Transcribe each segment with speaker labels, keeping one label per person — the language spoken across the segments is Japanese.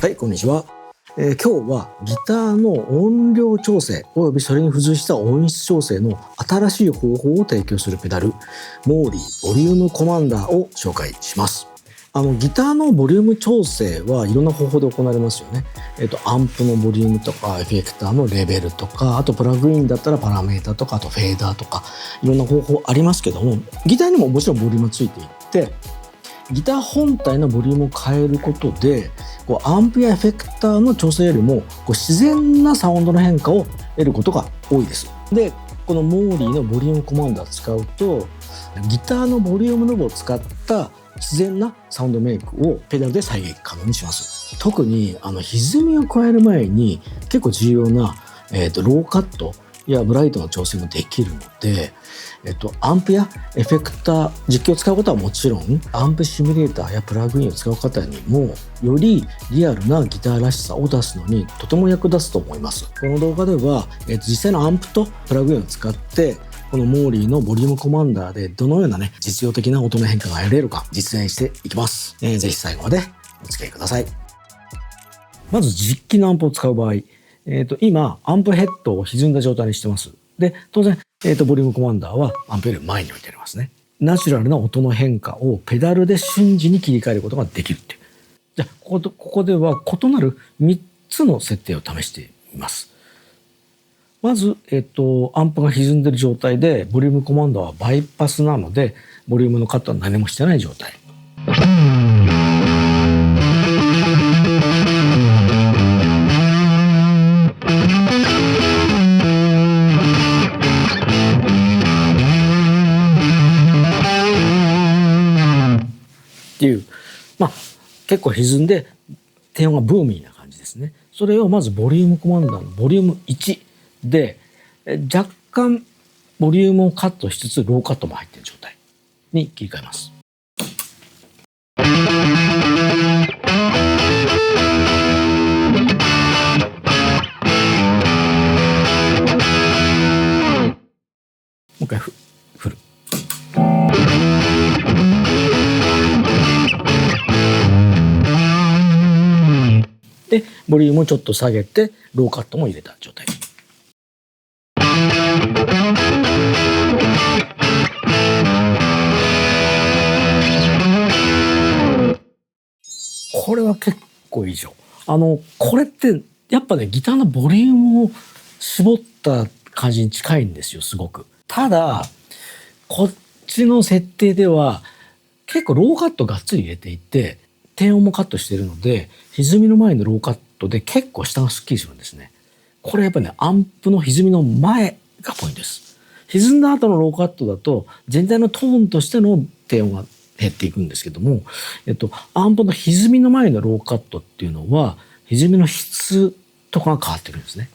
Speaker 1: はい、こんにちは。今日はギターの音量調整およびそれに付随した音質調整の新しい方法を提供するペダル、モーリーボリュームコマンダーを紹介します。ギターのボリューム調整はいろんな方法で行われますよね。アンプのボリュームとかエフェクターのレベルとか、あとプラグインだったらパラメータとか、あとフェーダーとかいろんな方法ありますけども、ギターにももちろんボリュームついていって、ギター本体のボリュームを変えることでアンプやエフェクターの調整よりも自然なサウンドの変化を得ることが多いです。で、このモーリーのボリュームコマンダーを使うと、ギターのボリュームノブを使った自然なサウンドメイクをペダルで再現可能にします。特に歪みを加える前に結構重要な、ローカットやブライトの調整もできるので、アンプやエフェクター実況を使う方はもちろん、アンプシミュレーターやプラグインを使う方にもよりリアルなギターらしさを出すのにとても役立つと思います。この動画では、実際のアンプとプラグインを使ってこのモーリーのボリュームコマンダーでどのような実用的な音の変化が得られるか実演していきます。ぜひ最後までお付き合いください。まず実機のアンプを使う場合、今アンプヘッドを歪んだ状態にしてます。で、当然、ボリュームコマンダーはアンプより前に置いてありますね。ナチュラルな音の変化をペダルで瞬時に切り替えることができるっていう。じゃあここでは異なる3つの設定を試してみます。まず、アンプが歪んでる状態でボリュームコマンダーはバイパスなので、ボリュームのカットは何もしてない状態。っていう、結構歪んで低音がブーミーな感じですね。それをまずボリュームコマンダーのボリューム1で若干ボリュームをカットしつつローカットも入っている状態に切り替えます。もう一回振る。で、ボリュームをちょっと下げてローカットも入れた状態。これは結構いいでしょ。これってやっぱね、ギターのボリュームを絞った感じに近いんですよ、すごく。ただこっちの設定では結構ローカットがっつり入れていて、低音もカットしているので、歪みの前のローカットで結構下がスッキリするんですね。これやっぱりね、アンプの歪みの前がポイントです。歪んだ後のローカットだと全体のトーンとしての低音が減っていくんですけども、アンプの歪みの前のローカットっていうのは歪みの質とかが変わってくるんですね。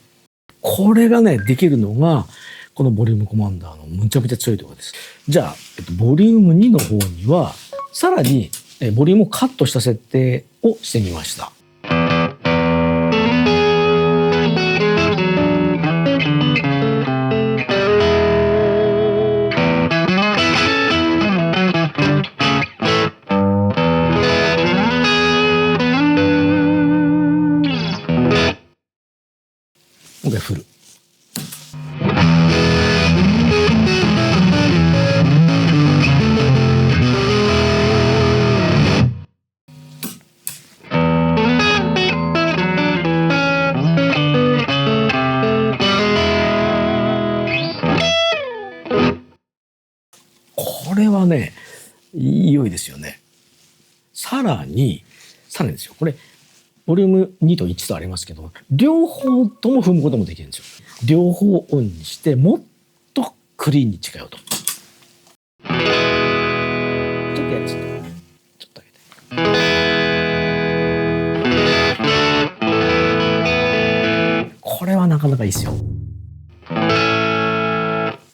Speaker 1: これがね、できるのがこのボリュームコマンダーのむちゃくちゃ強いところです。じゃあ、ボリューム2の方にはさらにボリュームをカットした設定をしてみました。もう一回振る。これはね、良いですよね。さらにですよ。これボリューム2と1とありますけど、両方とも踏むこともできるんですよ。両方オンにしてもっとクリーンに近い音。ちょっとやりますね。ちょっと上げて。これはなかなかいいですよ。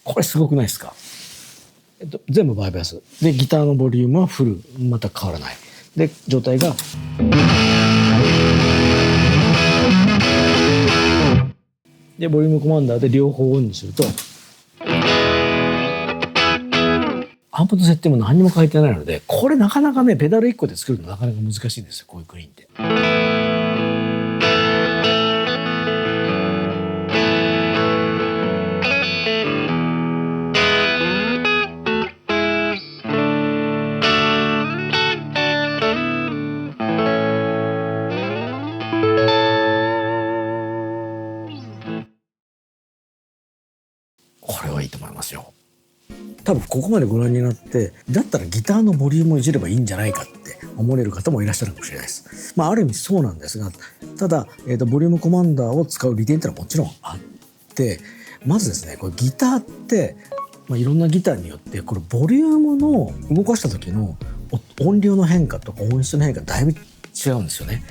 Speaker 1: これすごくないですか？全部バイパスで、ギターのボリュームはフル、また変わらないで、状態がで、ボリュームコマンダーで両方オンにするとアンプの設定も何にも書いてないので、これなかなかね、ペダル1個で作るのなかなか難しいんですよ、こういうクリーンって。多分ここまでご覧になって、だったらギターのボリュームをいじればいいんじゃないかって思われる方もいらっしゃるかもしれないです。ある意味そうなんですが、ただ、ボリュームコマンダーを使う利点ってのはもちろんあって、まずですね、これギターって、いろんなギターによってこれボリュームの動かした時の音量の変化とか音質の変化だいぶ違うんですよね。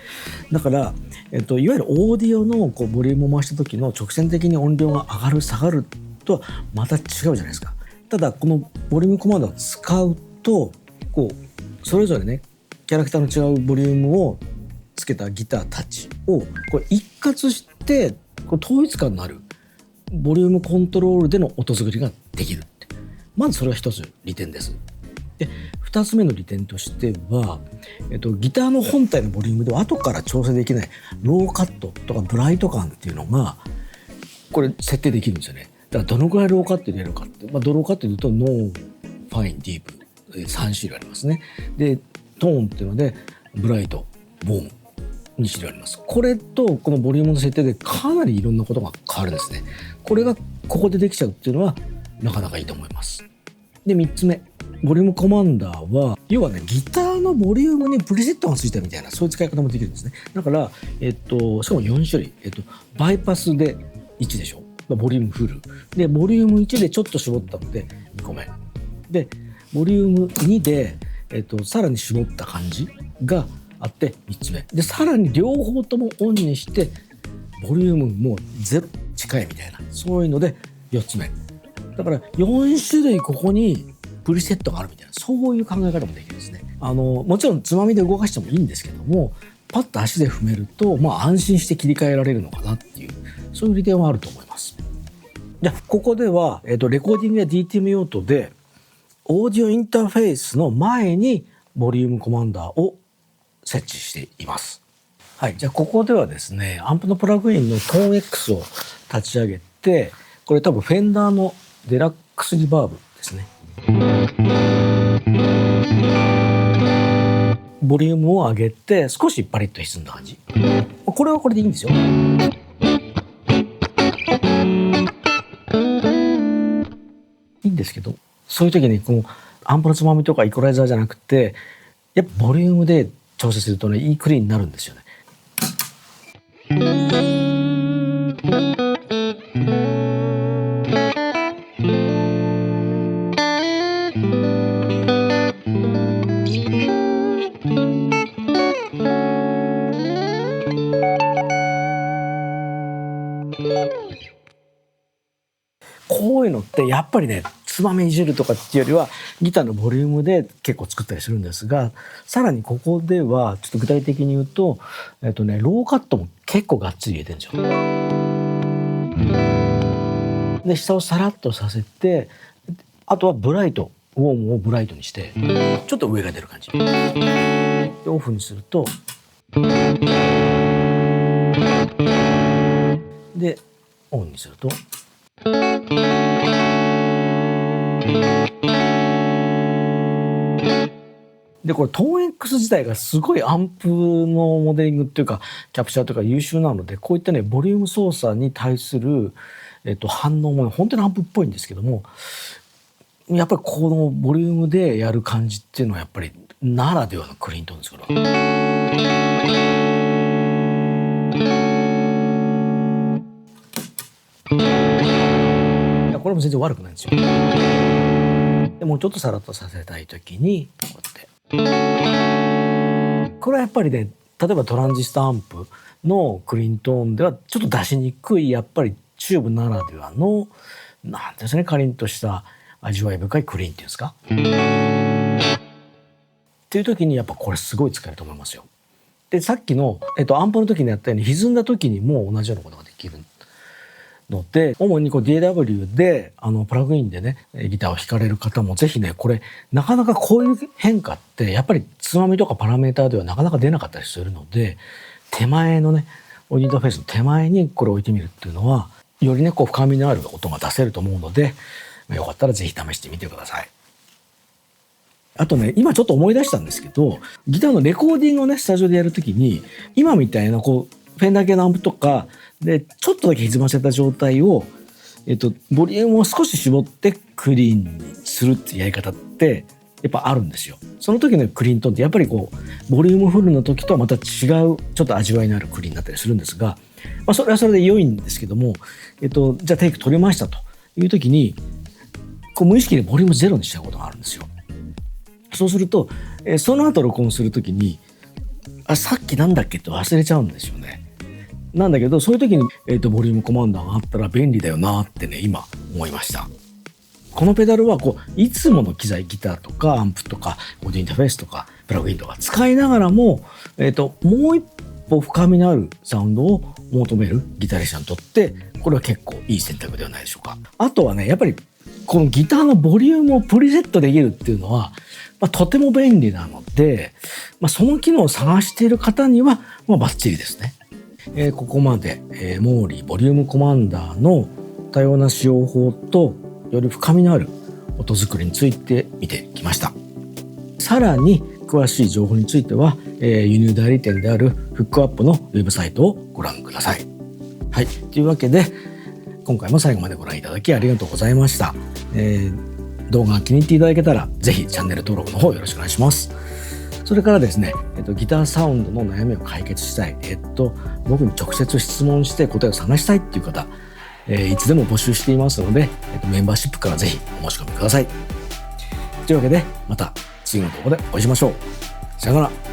Speaker 1: だから、いわゆるオーディオのボリュームを回した時の直線的に音量が上がる下がるとはまた違うじゃないですか。ただこのボリュームコマンドを使うとそれぞれねキャラクターの違うボリュームをつけたギターたちを一括して統一感のあるボリュームコントロールでの音作りができるって、まずそれは一つ利点です。で2つ目の利点としては、ギターの本体のボリュームでは後から調整できないローカットとかブライト感っていうのがこれ設定できるんですよね。だからどのくらいローカット入れるかって、ローカットでいうとノー、ファイン、ディープ3種類ありますね。でトーンっていうのでブライト、ウォーム2種類あります。これとこのボリュームの設定でかなりいろんなことが変わるんですね。これがここでできちゃうっていうのはなかなかいいと思います。で3つ目、ボリュームコマンダーは要はねギターのボリュームにプリセットがついたみたいなそういう使い方もできるんですね。だからしかも4種類、バイパスで1でしょ、ボリュームフルでボリューム1でちょっと絞ったので2個目でボリューム2で、さらに絞った感じがあって3つ目で、さらに両方ともオンにしてボリュームも0近いみたいなそういうので4つ目だから4種類ここにプリセットがあるみたいなそういう考え方もできるんですね。もちろんつまみで動かしてもいいんですけども、パッと足で踏めると安心して切り替えられるのかなっていうそういう利点はあると思います。じゃあここでは、レコーディングや DTM 用途でオーディオインターフェースの前にボリュームコマンダーを設置しています。はい、じゃあここではですねアンプのプラグインのトーン X を立ち上げて、これ多分フェンダーのデラックスリバーブですね。ボリュームを上げて少しパリッと歪んだ感じ、これはこれでいいんですよ。いいんですけど、そういう時にこのアンプのつまみとかイコライザーじゃなくてやっぱボリュームで調整するとねいいクリーンになるんですよね。こういうのってやっぱりねつまみいじるとかっていうよりはギターのボリュームで結構作ったりするんですが、さらにここではちょっと具体的に言うとローカットも結構がっつり入れてるんですよ。で下をさらっとさせて、あとはブライトウォームをブライトにしてちょっと上が出る感じでオフにするとでオンにするとでこれトーン X 自体がすごいアンプのモデリングっていうかキャプチャーというか優秀なので、こういったねボリューム操作に対する、反応も本当にアンプっぽいんですけども、やっぱりこのボリュームでやる感じっていうのはやっぱりならではのクリーントーンですから。これも全然悪くないんですよ。でもうちょっとさらっとさせたい時にこうやって、これはやっぱりね例えばトランジスタアンプのクリーントーンではちょっと出しにくいやっぱりチューブならではのなんですね、かりんとした味わい深いクリーンっていうんですかっていう時にやっぱこれすごい使えると思いますよ。でさっきの、アンプの時にやったように歪んだ時にも同じようなことができるので、主にDAW でプラグインでねギターを弾かれる方もぜひねこれなかなかこういう変化ってやっぱりつまみとかパラメーターではなかなか出なかったりするので、手前のねオーディオインターフェースの手前にこれを置いてみるっていうのはよりね深みのある音が出せると思うので、よかったらぜひ試してみてください。あとね今ちょっと思い出したんですけど、ギターのレコーディングをねスタジオでやるときに今みたいなフェンダー系のアンプとかでちょっとだけ歪ませた状態をボリュームを少し絞ってクリーンにするっていうやり方ってやっぱあるんですよ。その時のクリーントーンってやっぱりこうボリュームフルの時とはまた違うちょっと味わいのあるクリーンになったりするんですが、それはそれで良いんですけども、じゃあテイク取れましたという時にこう無意識にボリュームゼロにしちゃうことがあるんですよ。そうすると、その後録音する時にさっきなんだっけって忘れちゃうんですよね。なんだけどそういう時に、ボリュームコマンダーがあったら便利だよなってね今思いました。このペダルはこういつもの機材ギターとかアンプとかオーディオインターフェースとかプラグインとか使いながらも、もう一歩深みのあるサウンドを求めるギタリストにとってこれは結構いい選択ではないでしょうか。あとはねやっぱりこのギターのボリュームをプリセットできるっていうのは、とても便利なので、その機能を探している方にはバッチリですね。ここまで、モーリーボリュームコマンダーの多様な使用法とより深みのある音作りについて見てきました。さらに詳しい情報については、輸入代理店であるフックアップのウェブサイトをご覧ください。はい、というわけで今回も最後までご覧いただきありがとうございました。動画が気に入っていただけたらぜひチャンネル登録の方よろしくお願いします。それからですね、ギターサウンドの悩みを解決したい、僕に直接質問して答えを探したいっていう方、いつでも募集していますので、メンバーシップからぜひお申し込みください。というわけでまた次の動画でお会いしましょう。さよなら。